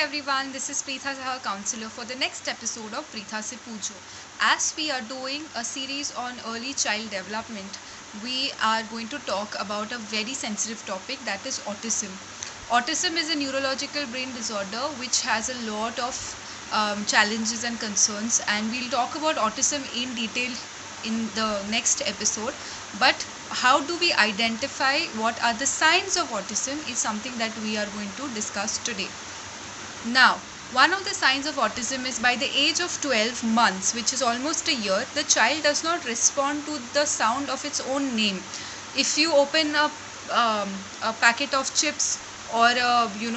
everyone, this is Preetha Saha, counselor for the next episode of Preetha Se Poocho. As we are doing a series on early child development, we are going to talk about a very sensitive topic, that is autism. Autism is a neurological brain disorder which has a lot of challenges and concerns, and we'll talk about autism in detail in the next episode. But how do we identify what are the signs of autism is something that we are going to discuss today. Now, one of the signs of autism is by the age of 12 months, which is almost a year, the child does not respond to the sound of its own name. If you open a packet of chips, or you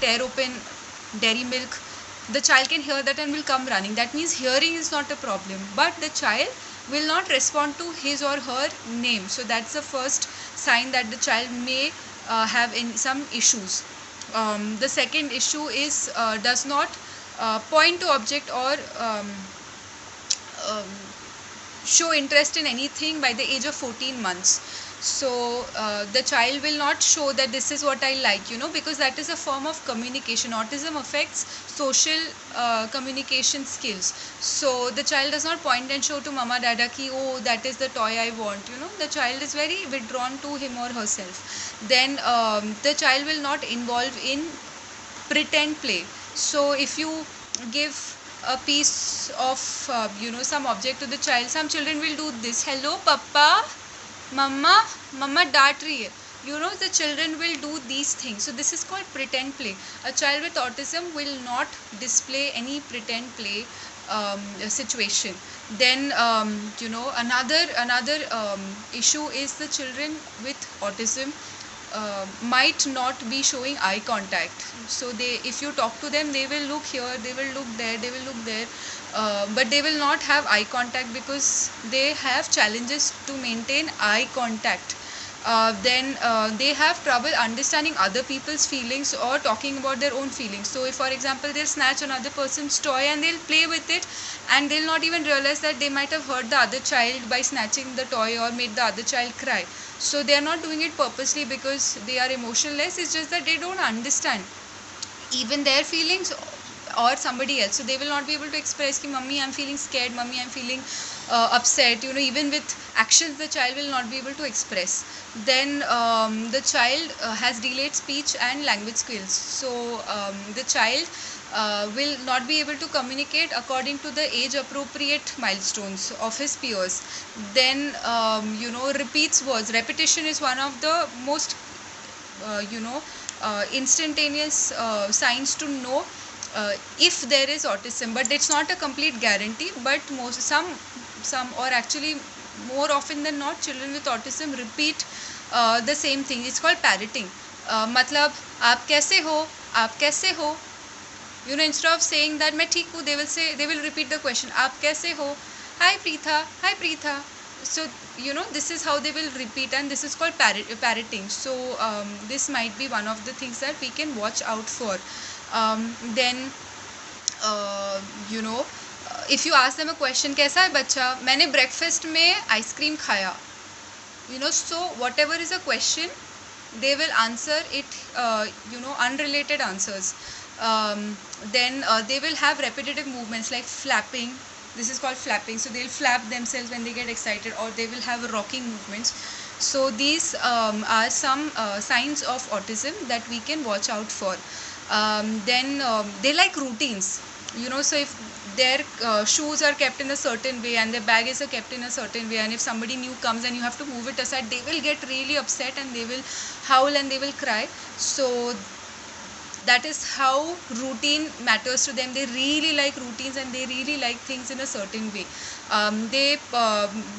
tear open dairy milk, the child can hear that and will come running. That means hearing is not a problem, but the child will not respond to his or her name. So that's the first sign that the child may have some issues. The second issue is does not point to object or um, show interest in anything by the age of 14 months. So the child will not show that this is what I like, because that is a form of communication. Autism affects social communication skills. So the child does not point and show to mama dada ki, oh, that is the toy I want. The child is very withdrawn to him or herself. Then the child will not involve in pretend play. So if you give a piece of some object to the child, some children will do this, hello papa, mama डांट रही है. The children will do these things. So this is called pretend play. A child with autism will not display any pretend play situation. Then another issue is the children with autism might not be showing eye contact. So if you talk to them, they will look here, they will look there, they will look there, but they will not have eye contact because they have challenges to maintain eye contact. Then they have trouble understanding other people's feelings or talking about their own feelings. So if, for example, they'll snatch another person's toy and they'll play with it, and they'll not even realize that they might have hurt the other child by snatching the toy or made the other child cry. So they are not doing it purposely because they are emotionless. It's just that they don't understand even their feelings or somebody else. So they will not be able to express ki mummy I'm feeling scared, mummy I'm feeling upset. Even with actions the child will not be able to express. Then the child has delayed speech and language skills. So the child will not be able to communicate according to the age appropriate milestones of his peers. Then repeats words. Repetition is one of the most instantaneous signs to know if there is autism, but it's not a complete guarantee. But some or actually more often than not, children with autism repeat the same thing. It's called parroting. मतलब आप कैसे हो, instead of saying that मैं ठीक हूँ, they will repeat the question, आप कैसे हो, hi Preetha. So this is how they will repeat, and this is called parroting. So this might be one of the things that we can watch out for. Then if you ask them a question, कैसा है बच्चा, मैंने breakfast में ice cream खाया, so whatever is a question, they will answer it unrelated answers. Then they will have repetitive movements like flapping. This is called flapping. So they'll flap themselves when they get excited, or they will have rocking movements. So these are some signs of autism that we can watch out for. Then they like routines. So if their shoes are kept in a certain way and their bag is kept in a certain way, and if somebody new comes and you have to move it aside, they will get really upset and they will howl and they will cry. So that is how routine matters to them. They really like routines and they really like things in a certain way. They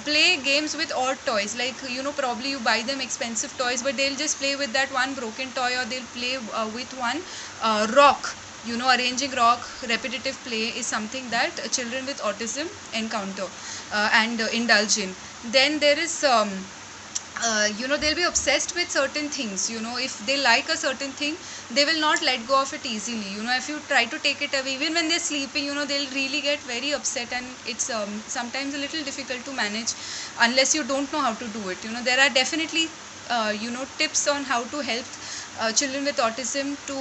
play games with odd toys, like probably you buy them expensive toys, but they'll just play with that one broken toy, or they'll play with one rock. Arranging rock, repetitive play is something that children with autism encounter and indulge in. Then there is they'll be obsessed with certain things. If they like a certain thing, they will not let go of it easily. If you try to take it away, even when they're sleeping, they'll really get very upset, and it's sometimes a little difficult to manage unless you don't know how to do it. There are definitely tips on how to help children with autism to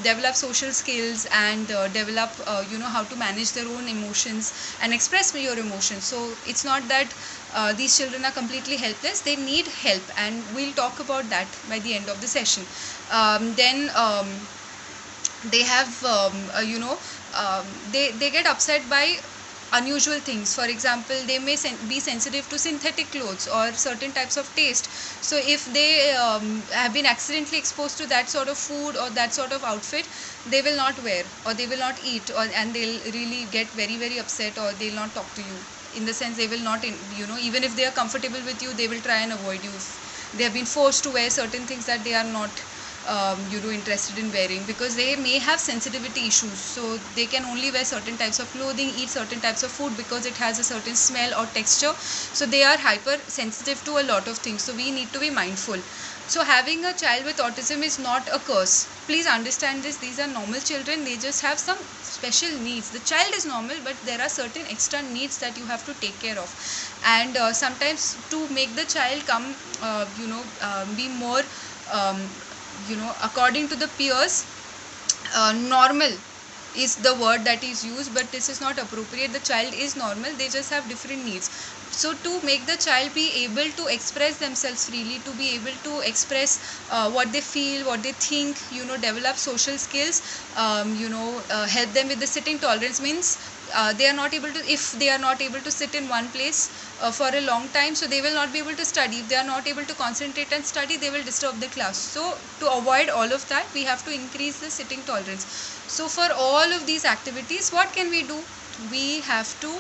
develop social skills and develop how to manage their own emotions and express your emotions. So it's not that these children are completely helpless, they need help, and we'll talk about that by the end of the session. Then they have they get upset by unusual things. For example, they may be sensitive to synthetic clothes or certain types of taste. So if they have been accidentally exposed to that sort of food or that sort of outfit, they will not wear or they will not eat, and they'll really get very very upset, or they'll not talk to you. In the sense, they will not even if they are comfortable with you, they will try and avoid you. If they have been forced to wear certain things that they are not interested in wearing, because they may have sensitivity issues, so they can only wear certain types of clothing, eat certain types of food because it has a certain smell or texture. So they are hyper sensitive to a lot of things, so we need to be mindful. So having a child with autism is not a curse. Please understand this. These are normal children, they just have some special needs. The child is normal, but there are certain extra needs that you have to take care of. And sometimes to make the child come be more according to the peers, normal is the word that is used, but this is not appropriate. The child is normal, they just have different needs. So to make the child be able to express themselves freely, to be able to express what they feel, what they think, develop social skills, help them with the sitting tolerance, means they are not able to, if they are not able to sit in one place for a long time, so they will not be able to study. If they are not able to concentrate and study, they will disturb the class. So to avoid all of that, we have to increase the sitting tolerance. So for all of these activities, what can we do? We have to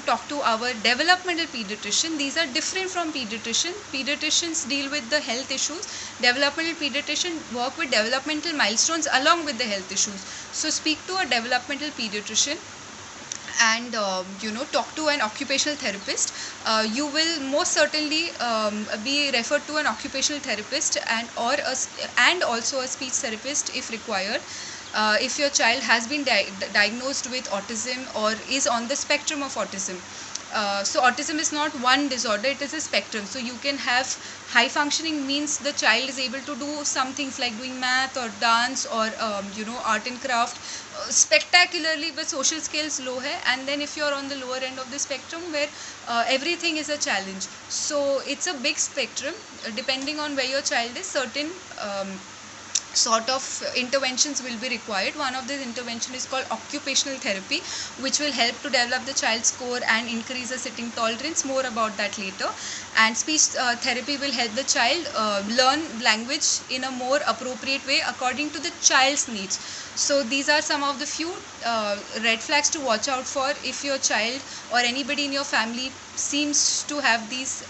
talk to our developmental pediatrician. These are different from pediatrician. Pediatricians deal with the health issues. Developmental pediatrician work with developmental milestones along with the health issues. So speak to a developmental pediatrician and talk to an occupational therapist. You will most certainly be referred to an occupational therapist and also a speech therapist if required. If your child has been diagnosed with autism or is on the spectrum of autism. So autism is not one disorder, it is a spectrum. So you can have high functioning, means the child is able to do some things like doing math or dance or art and craft spectacularly, but social skills low hai. And then if you are on the lower end of the spectrum where everything is a challenge. So it's a big spectrum. Depending on where your child is, certain sort of interventions will be required. One of these intervention is called occupational therapy, which will help to develop the child's score and increase the sitting tolerance. More about that later. And speech therapy will help the child learn language in a more appropriate way according to the child's needs. So these are some of the few red flags to watch out for if your child or anybody in your family seems to have these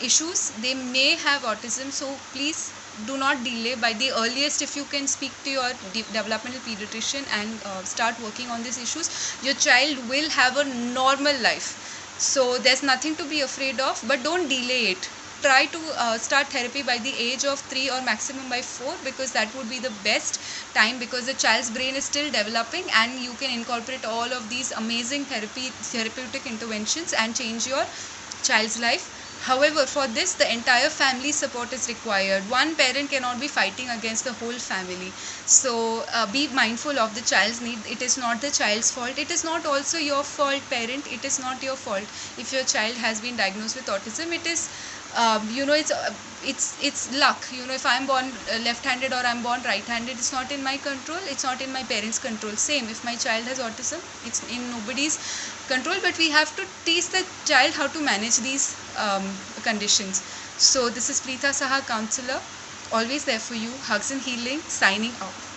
issues. They may have autism, so please do not delay. By the earliest, if you can speak to your developmental pediatrician and start working on these issues, your child will have a normal life. So there's nothing to be afraid of, but don't delay it. Try to start therapy by the age of 3 or maximum by 4, because that would be the best time, because the child's brain is still developing and you can incorporate all of these amazing therapeutic interventions and change your child's life. However, for this, the entire family support is required. One parent cannot be fighting against the whole family. So be mindful of the child's need. It is not the child's fault. It is not also your fault, parent. It is not your fault if your child has been diagnosed with autism. It is it's luck. If I'm born left-handed or I'm born right-handed, it's not in my control. It's not in my parents' control. Same, if my child has autism, it's in nobody's control. But we have to teach the child how to manage these conditions. So this is Preetha Saha, counselor, always there for you. Hugs and healing, signing out.